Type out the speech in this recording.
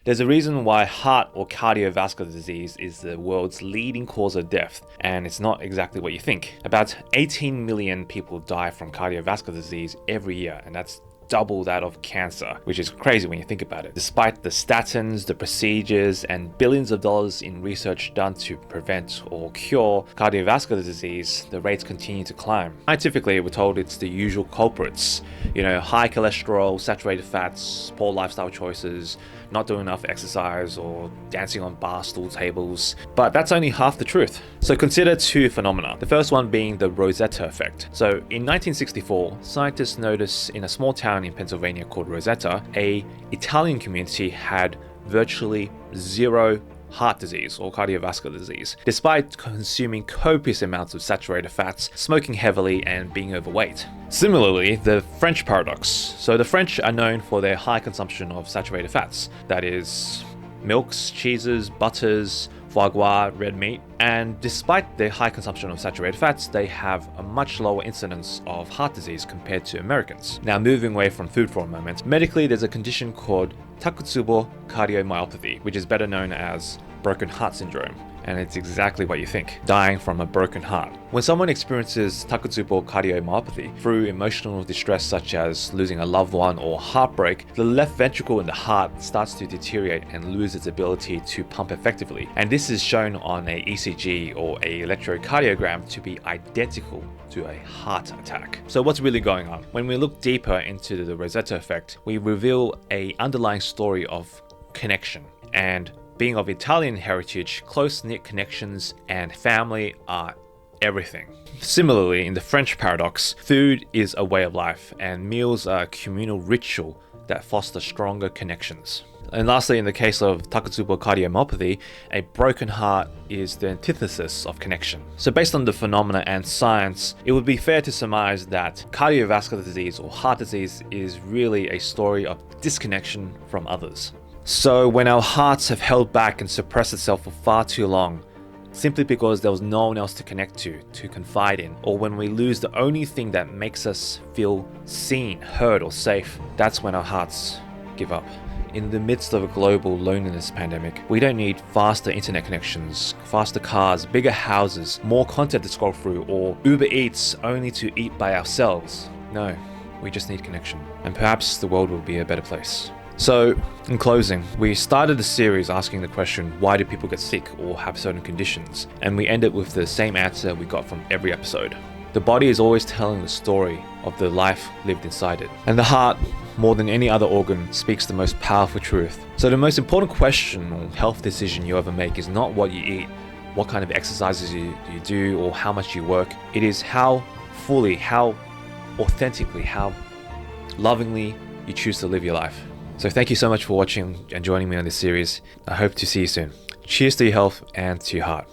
There's a reason why heart or cardiovascular disease is the world's leading cause of death, and it's not exactly what you think. About 18 million people die from cardiovascular disease every year, and that's double that of cancer, which is crazy when you think about it. Despite the statins, the procedures, and billions of dollars in research done to prevent or cure cardiovascular disease, the rates continue to climb. Scientifically, we're told it's the usual culprits. High cholesterol, saturated fats, poor lifestyle choices, not doing enough exercise, or dancing on bar stool tables. But that's only half the truth. So consider two phenomena. The first one being the Roseto Effect. So in 1964, scientists noticed in a small town in Pennsylvania called Roseto, an Italian community had virtually zero heart disease or cardiovascular disease, despite consuming copious amounts of saturated fats, smoking heavily, and being overweight. Similarly, the French paradox. So the French are known for their high consumption of saturated fats, that is, milks, cheeses, butters, foie gras, red meat, and despite their high consumption of saturated fats, they have a much lower incidence of heart disease compared to Americans. Now, moving away from food for a moment, medically there's a condition called Takotsubo cardiomyopathy, which is better known as broken heart syndrome. And it's exactly what you think, dying from a broken heart. When someone experiences Takotsubo cardiomyopathy through emotional distress such as losing a loved one or heartbreak, the left ventricle in the heart starts to deteriorate and lose its ability to pump effectively. And this is shown on a ECG or a electrocardiogram to be identical to a heart attack. So what's really going on? When we look deeper into the Roseto Effect, we reveal an underlying story of connection. And being of Italian heritage, close-knit connections and family are everything. Similarly, in the French paradox, food is a way of life and meals are a communal ritual that foster stronger connections. And lastly, in the case of Takotsubo cardiomyopathy, a broken heart is the antithesis of connection. So based on the phenomena and science, it would be fair to surmise that cardiovascular disease or heart disease is really a story of disconnection from others. So when our hearts have held back and suppressed itself for far too long, simply because there was no one else to connect to confide in, or when we lose the only thing that makes us feel seen, heard, or safe, that's when our hearts give up. In the midst of a global loneliness pandemic, we don't need faster internet connections, faster cars, bigger houses, more content to scroll through, or Uber Eats only to eat by ourselves. No, we just need connection. And perhaps the world will be a better place. So, in closing, we started the series asking the question, why do people get sick or have certain conditions? And we ended with the same answer we got from every episode. The body is always telling the story of the life lived inside it. And the heart, more than any other organ, speaks the most powerful truth. So the most important question or health decision you ever make is not what you eat, what kind of exercises you do, or how much you work. It is how fully, how authentically, how lovingly you choose to live your life. So thank you so much for watching and joining me on this series. I hope to see you soon. Cheers to your health and to your heart.